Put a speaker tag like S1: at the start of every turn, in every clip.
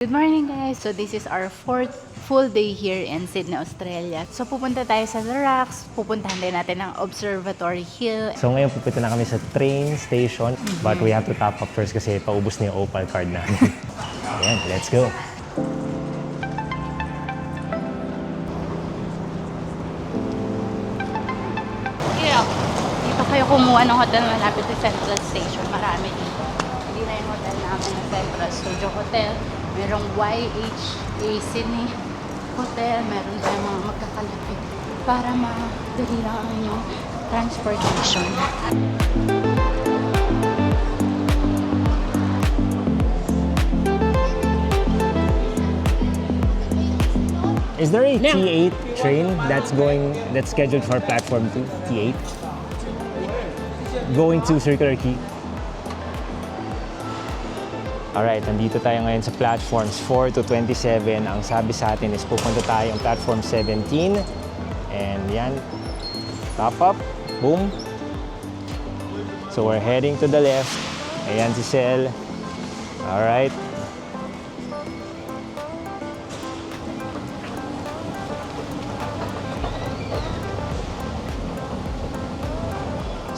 S1: Good morning guys! So this is our fourth full day here in Sydney, Australia. So pupunta tayo sa The Rocks, pupuntahan din natin ang Observatory Hill.
S2: So ngayon pupunta na kami sa train station, but we have to top up first kasi paubos na yung Opal card namin. Ayan, let's go!
S1: Yeah. Dito kayo kumuha ng hotel malapit sa Central Station. Marami dito. Hindi na yung hotel namin na Central Studio Hotel. Merong YHA Sydney Hotel. Meron tayong mga magkakalapit para madali lang ang inyong transportation.
S2: Is there a T8 train that's scheduled for platform 2? T8? Going to Circular Quay? Alright, nandito tayo ngayon sa platforms 4 to 27. Ang sabi sa atin is pupunta tayo ang platform 17. And yan, top up, boom. So we're heading to the left. Ayan si Sel. Alright.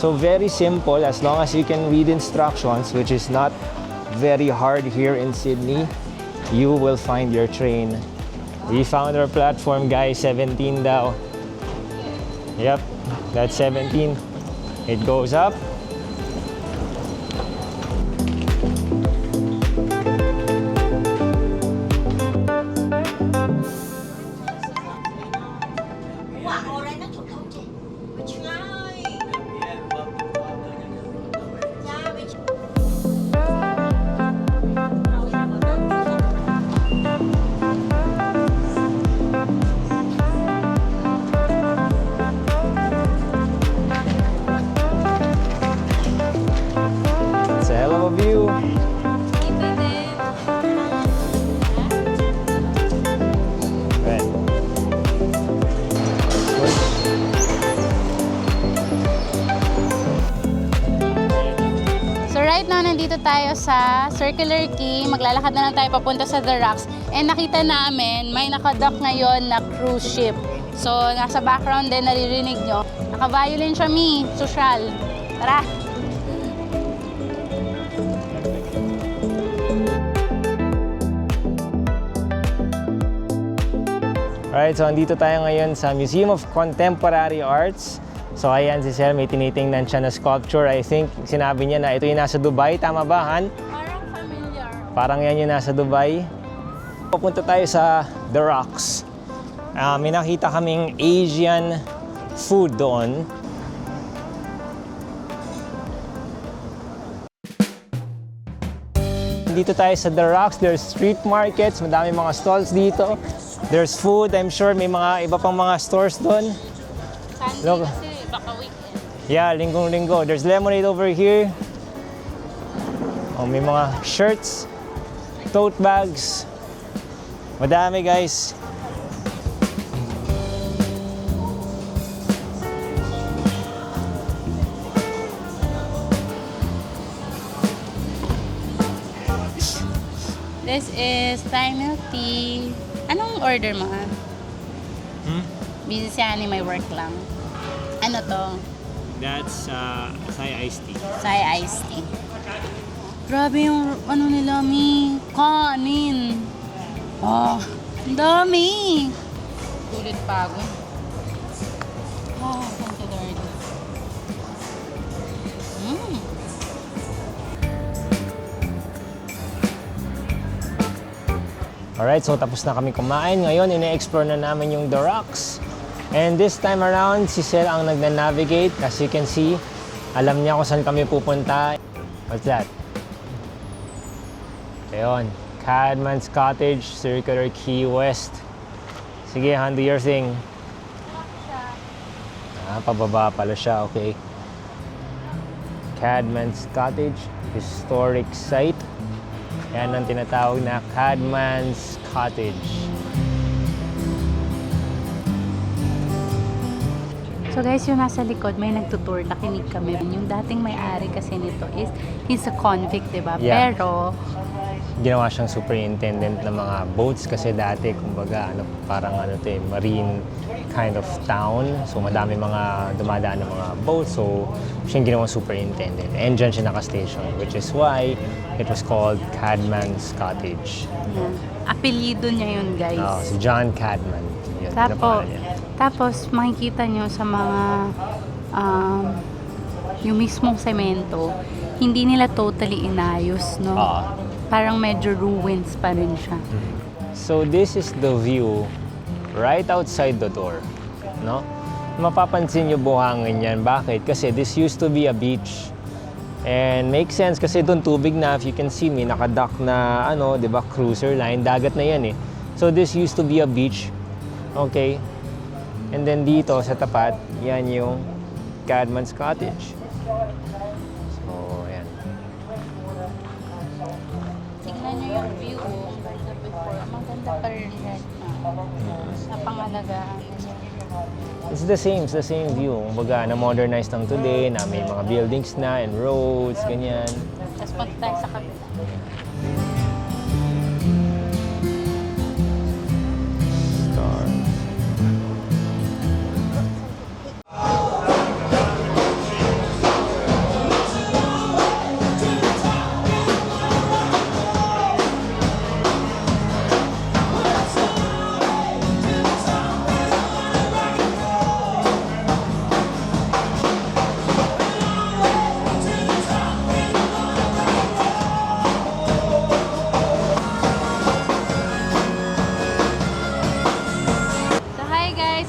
S2: So very simple, as long as you can read instructions, which is not very hard here in Sydney, you will find your train. We found our platform, guys, 17 daw. Yep, that's 17. It goes up. It's a hell of a view. Right.
S1: So right now, nandito tayo sa Circular Quay. Maglalakad na lang tayo papunta sa The Rocks. And nakita namin, may nakadock ngayon na cruise ship. So nasa background din, naririnig nyo. Naka-violin siya, Mi. Social. Tara!
S2: Alright, so andito tayo ngayon sa Museum of Contemporary Arts. So ayan si Sel, may tinitingnan siya na sculpture. I think sinabi niya na ito yung nasa Dubai. Tama ba, Han?
S1: Parang familiar.
S2: Parang yan yung nasa Dubai. Pupunta tayo sa The Rocks. May nakita kaming Asian food doon. Dito tayo sa The Rocks. There's street markets. Madami mga stalls dito. There's food. I'm sure may mga iba pang mga stores doon.
S1: Sunday
S2: Look.
S1: kasi, baka weekend.
S2: Yeah, linggong-linggo. There's lemonade over here. Oh, may mga shirts, tote bags. Madami, guys.
S1: This is Thai milk tea. Anong order mo, ha? Busy si Annie, may work lang. Ano to?
S2: That's Thai iced tea.
S1: Thai iced tea. Grabe yung ano nila, Mi. Kanin. Oh, ang dami. Ulit pagod. Oh, thank you, Lord.
S2: Alright, so tapos na kami kumain. Ngayon, ine-explore na namin yung The Rocks. And this time around, si Sel ang nagna-navigate. As you can see, alam niya kung saan kami pupunta. What's that? Ayun, Cadman's Cottage, Circular Quay West. Sige, Han, do your thing. Pababa pala siya, okay. Cadman's Cottage, historic site. Yan ang tinatawag na Cadman's Cottage.
S1: So guys, yung nasa likod, may nagtutour, nakinig kami. Yung dating may-ari kasi nito is, he's a convict, diba?
S2: Yeah.
S1: Pero,
S2: ginawa siyang superintendent ng mga boats kasi dati kumbaga parang marine kind of town. So madami mga dumadaan ng mga boats. So siya yung ginawang superintendent. And dyan siya naka-station, which is why it was called Cadman's Cottage.
S1: Yan. Apelyido niya yun, guys.
S2: Si John Cadman. Yun,
S1: Tapos makikita nyo sa mga yung mismong semento, hindi nila totally inayos, no? Parang medyo ruins pa rin siya.
S2: So this is the view right outside the door, no? Mapapansin nyo buhangin yan. Bakit? Kasi this used to be a beach. And makes sense kasi doon tubig na, if you can see me, nakadock na, 'di ba, cruiser line, dagat na yan eh. So this used to be a beach. Okay? And then dito sa tapat, yan yung Cadman's Cottage. So, yan.
S1: Tingnan nyo yung view, ang ganda before. Maganda pa rin right now. Sa pangalagaan.
S2: It's the same view. Kumbaga, na-modernize lang today, na may mga buildings na and roads, ganyan.
S1: Tapos punta tayo sa kabila.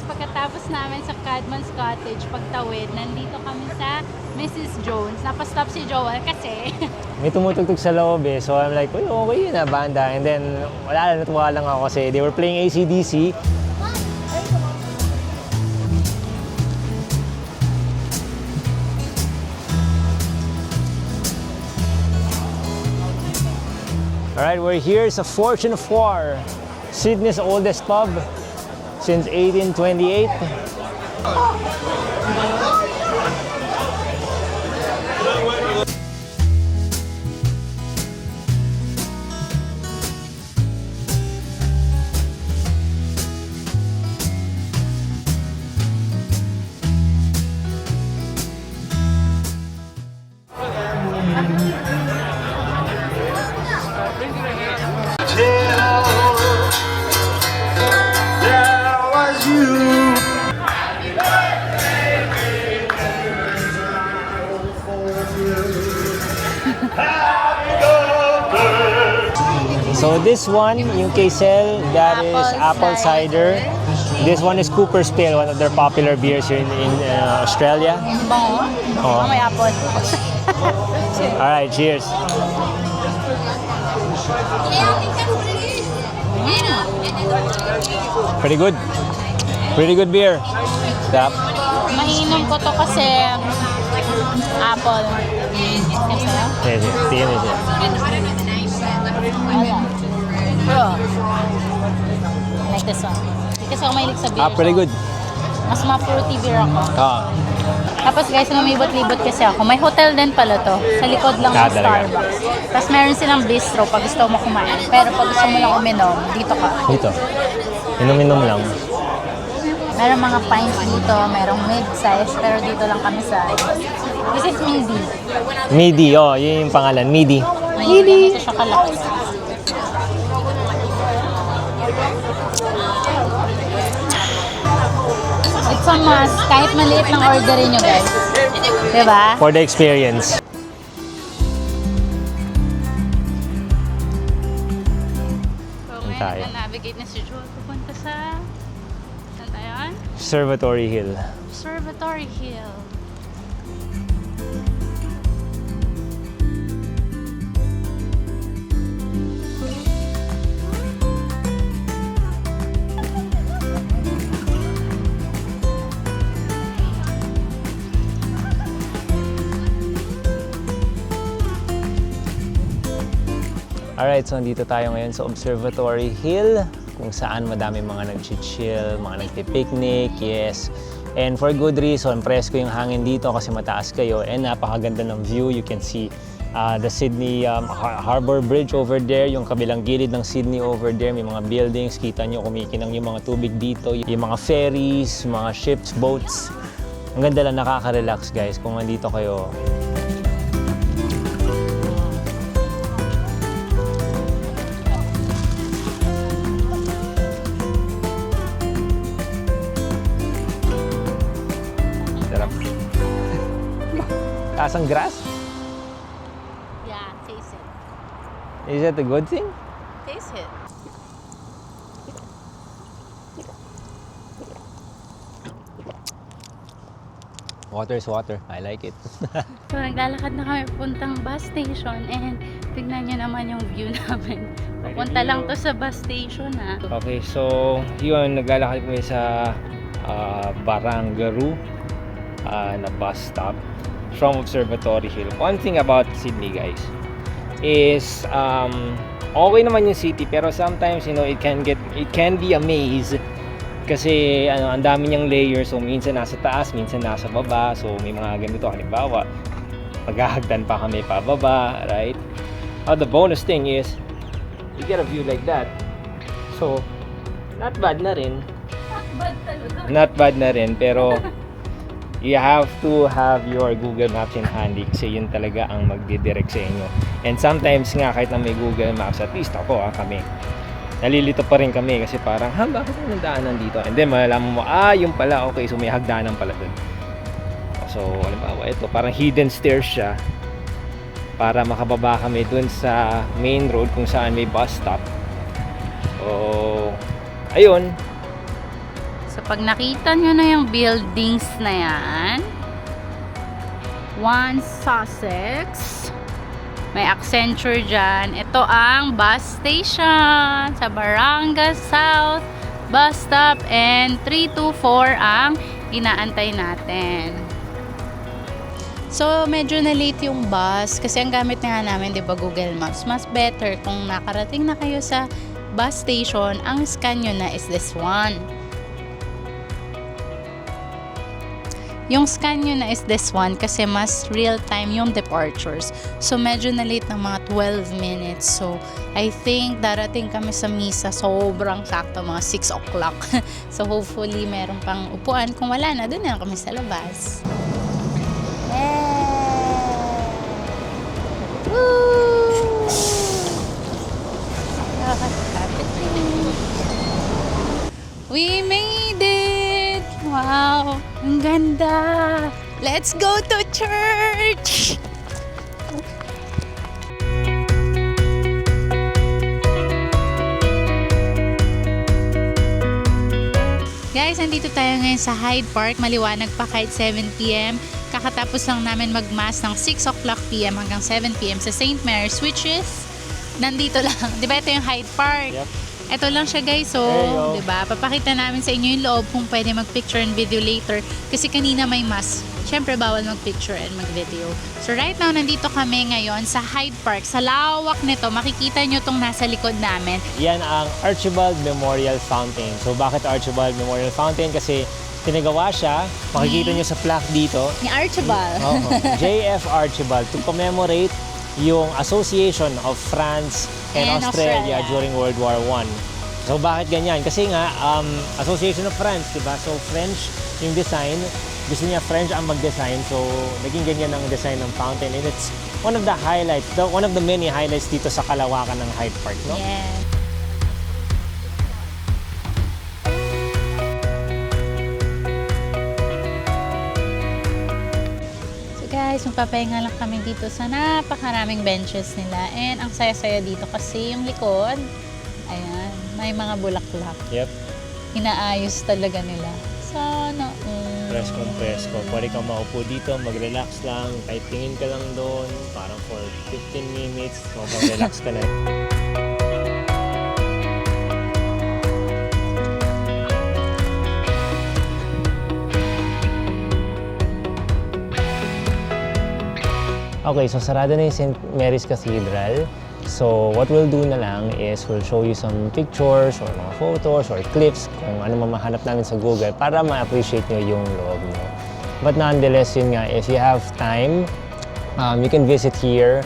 S1: Pagkatapos namin sa Cadman's Cottage, pagtawid, nandito kami sa Mrs. Jones. Napastop si Joel kasi
S2: May tumutugtog sa loob eh. So I'm like, uy, okay yun na, banda. And then, wala, natuwa lang ako kasi they were playing AC/DC. Alright, we're here sa Fortune 4, Sydney's oldest pub since 1828. So this one, yung Queisel, that is apple cider. This one is Cooper's Pale, one of their popular beers here in Australia.
S1: bango.
S2: Oh.
S1: May apple.
S2: Alright, cheers. Pretty good. Pretty good beer. Stop.
S1: Mainom ko to kasi apple.
S2: Yes, yes. Tingnan niyo siya.
S1: Wala. Pero, like this one. Kasi ako mahilig sa beer.
S2: Pretty
S1: so
S2: good.
S1: Mas ma-fruity beer ako.
S2: Ah.
S1: Tapos guys, lumibot-libot kasi ako. May hotel din pala to. Sa likod lang ng
S2: Talaga.
S1: Starbucks. Tapos meron silang bistro pag gusto mo kumain. Pero pag gusto mo lang uminom, dito ka.
S2: Dito. Inom-inom lang.
S1: Meron mga pints dito, merong mid-size, pero dito lang kami sa... This is Midi.
S2: Midi, oh, yun yung pangalan. Midi.
S1: Ngayon lang ito siya kalaki. It's a must. Kahit maliit lang orderin nyo, guys. Diba?
S2: For the experience.
S1: So,
S2: tayo?
S1: ngayon navigate na si Joel pupunta sa... Saan tayo?
S2: Observatory Hill.
S1: Observatory Hill.
S2: Alright, so nandito tayo ngayon sa Observatory Hill kung saan madami mga nag-chill, mga nagpi-picnic, yes. And for good reason, presko yung hangin dito kasi mataas kayo and napakaganda ng view. You can see The Sydney Harbor Bridge over there, yung kabilang gilid ng Sydney over there, may mga buildings, kita nyo kumikinang yung mga tubig dito, yung mga ferries, mga ships, boats. Ang ganda lang, nakaka-relax guys kung nandito kayo. Sarap. Tasang grass?
S1: Yeah, taste it.
S2: Is that a good thing?
S1: Taste it.
S2: Water is water. I like it.
S1: So, naglalakad na kami puntang bus station and tignan nyo naman yung view namin. Papunta lang to sa bus station
S2: Okay, so yun, naglalakad kami sa Barangaroo na bus stop from Observatory Hill. One thing about Sydney guys is okay naman yung city pero sometimes it can be a maze kasi ang dami niyang layers, so minsan nasa taas, minsan nasa baba, so may mga ganito halimbawa maghahagdan pa kami pababa, right? The bonus thing is you get a view like that, so not bad na rin. Not bad na rin, pero you have to have your Google Maps in handy kasi yun talaga ang magdidirect sa inyo. And sometimes nga kahit na may Google Maps, at least ako kami, nalilito pa rin kami kasi parang, bakit ang daanan dito? And then malalaman mo, yung pala, okay, so may hagdanan pala dun. So, halimbawa, ito, parang hidden stairs siya para makababa kami dun sa main road kung saan may bus stop. So, ayun.
S1: So, pag nakita nyo na yung buildings na yan, One Sussex, may Accenture dyan. Ito ang bus station sa Barangay South Bus Stop and 324 ang inaantay natin. So, medyo na late yung bus kasi ang gamit nga namin, di ba, Google Maps. Mas better kung nakarating na kayo sa bus station, ang scan nyo na is this one. Yung scan nyo na is this one kasi mas real time yung departures. So, medyo na late ng mga 12 minutes. So, I think darating kami sa misa sobrang sakto, mga 6 o'clock. So, hopefully, meron pang upuan. Kung wala na, doon na kami sa labas. Woo! We made it! Wow! Ang ganda! Let's go to church! Guys, nandito tayo ngayon sa Hyde Park. Maliwanag pa kahit 7 p.m. Kakatapos lang namin mag-mass ng 6 o'clock p.m. hanggang 7 p.m. sa St. Mary's, which is nandito lang. Di ba ito yung Hyde Park?
S2: Yep.
S1: Ito lang siya guys, so, di ba? Papakita namin sa inyo yung loob kung pwede mag-picture and video later. Kasi kanina may mass. Siyempre, bawal mag-picture and mag-video. So, right now, nandito kami ngayon sa Hyde Park. Sa lawak nito, makikita nyo itong nasa likod namin.
S2: Yan ang Archibald Memorial Fountain. So, bakit Archibald Memorial Fountain? Kasi pinagawa siya, makikita nyo sa plaque dito.
S1: Ni Archibald.
S2: J.F. Archibald to commemorate yung Association of France and Australia during World War I. So bakit ganyan? Kasi nga, Association of France, diba? So French yung design, gusto niya French ang mag-design, so naging ganyan ang design ng fountain. And it's one of the highlights, one of the many highlights dito sa kalawakan ng Hyde Park, no?
S1: Yes. Guys, magpapahinga lang kami dito sa napakaraming benches nila. And ang saya-saya dito kasi yung likod, ayan, may mga bulaklak.
S2: Yep.
S1: Inaayos talaga nila. Sana.
S2: Preskong presko. Pwede kang maupo dito, mag-relax lang, kahit tingin ka lang doon, parang for 15 minutes, mag-relax ka na. Okay, so sarado na yung St. Mary's Cathedral. So what we'll do na lang is we'll show you some pictures or mga photos or clips kung ano mamahanap namin sa Google para ma-appreciate nyo yung loob nyo. But nonetheless, yun nga, if you have time, you can visit here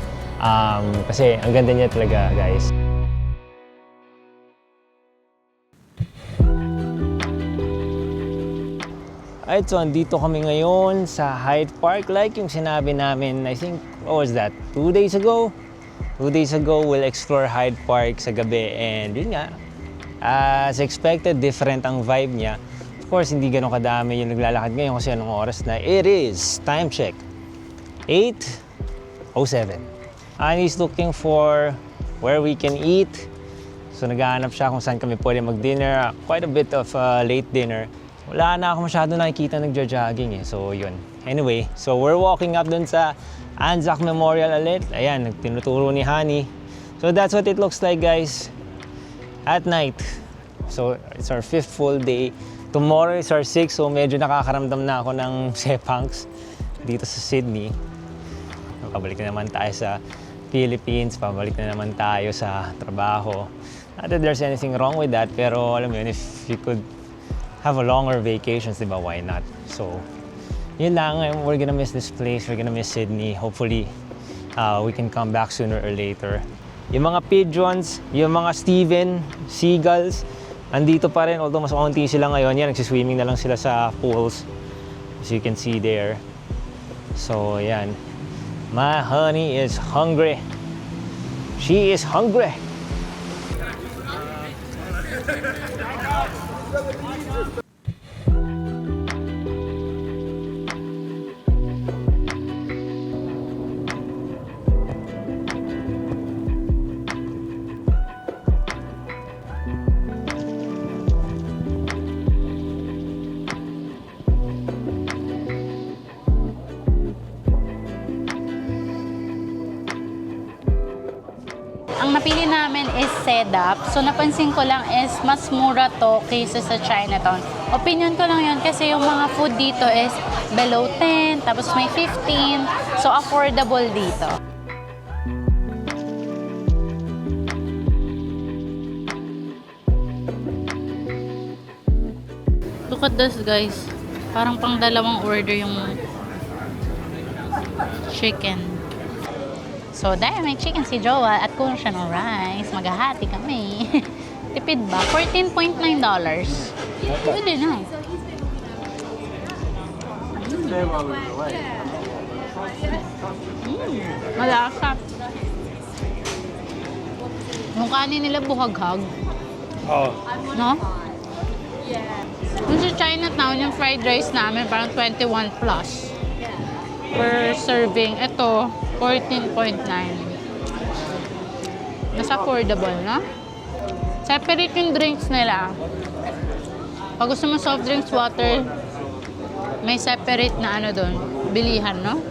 S2: Kasi ang ganda niya talaga, guys. Alright, so andito kami ngayon sa Hyde Park. Like yung sinabi namin, I think, what was that? 2 days ago? 2 days ago, we'll explore Hyde Park sa gabi. And yun nga, as expected, different ang vibe niya. Of course, hindi ganun kadami yung naglalakad ngayon kasi anong oras na. It is, time check, 8:07. And he's looking for where we can eat. So naghahanap siya kung saan kami pwede mag-dinner. Quite a bit of late dinner. Wala na ako masyado nakikita nagja-jogging eh. So yun. Anyway, so we're walking up dun sa Anzac Memorial ulit. Ayan, tinuturo ni Honey. So that's what it looks like, guys, at night. So it's our 5th full day. Tomorrow is our 6th, so medyo nakakaramdam na ako ng sepangs dito sa Sydney. Pabalik na naman tayo sa Philippines, pabalik na naman tayo sa trabaho. Not that there's anything wrong with that, pero alam mo yun, if you could have a longer vacations, diba, why not? So, yun lang, we're gonna miss this place, we're gonna miss Sydney. Hopefully, we can come back sooner or later. Yung mga pigeons, yung mga Steven, seagulls, andito pa rin, although mas kaunti sila ngayon. Yan, nagsiswimming na lang sila sa pools, as you can see there. So, yan. My honey is hungry. She is hungry.
S1: Ang napili namin is Sedap. So napansin ko lang is mas mura to kaysa sa Chinatown. Opinion ko lang yun kasi yung mga food dito is below 10, tapos may 15. So affordable dito. Look at this, guys. Parang pang dalawang order yung chicken. So, dahil may chicken si Jowa at kulang siya ng rice, maghahati kami. Tipid ba? $14.9. Pwede na. Malasa. Yung kanin nila buhaghag.
S2: Oh.
S1: No? Yung sa Chinatown, yung fried rice namin parang 21 plus per serving. Ito, 14.9. Mas affordable, no? Separate yung drinks nila. Pag gusto mo soft drinks, water, may separate na ano doon, bilihan, no?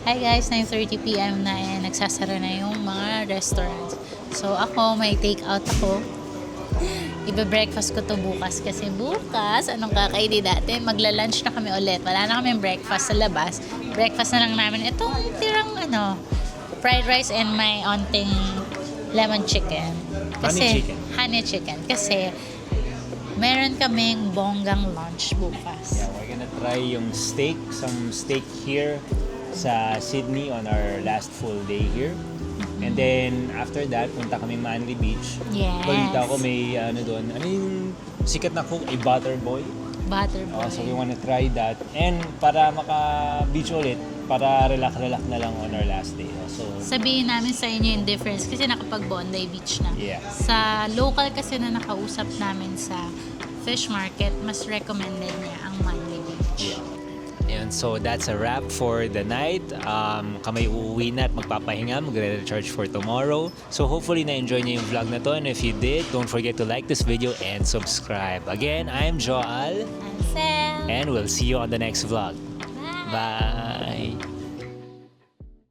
S1: Hi guys, 9:30 PM na nagsasara na yung mga restaurants. So ako, may take out ako. Ibe-breakfast ko to bukas kasi bukas, anong kakainin natin? Magla-lunch na kami ulit. Wala na kaming breakfast sa labas. Breakfast na lang namin itong tirang fried rice and may onting lemon chicken. Kasi, honey chicken. Kasi meron kaming bonggang lunch bukas.
S2: Yeah, we're gonna try yung steak, some steak here sa Sydney on our last full day here. And then, after that, punta kami Manly Beach.
S1: Yes.
S2: Balita ko may doon. Ano yung sikat na cook? A butter boy?
S1: Butter boy.
S2: So we wanna try that. And para maka-beach ulit, para relax-relax na lang on our last day. So,
S1: Sabihin namin sa inyo yung difference kasi nakapag-Bondi Beach na.
S2: Yeah.
S1: Sa local kasi na nakausap namin sa fish market, mas recommended niya ang Manly Beach.
S2: yeah. And so that's a wrap for the night. Kami uuwi na at magpapahinga, magre-recharge for tomorrow. So hopefully na-enjoy niyo yung vlog na to. And if you did, don't forget to like this video and subscribe. Again, I'm Joal.
S1: I'm Sel.
S2: And we'll see you on the next vlog.
S1: Bye.
S2: Bye!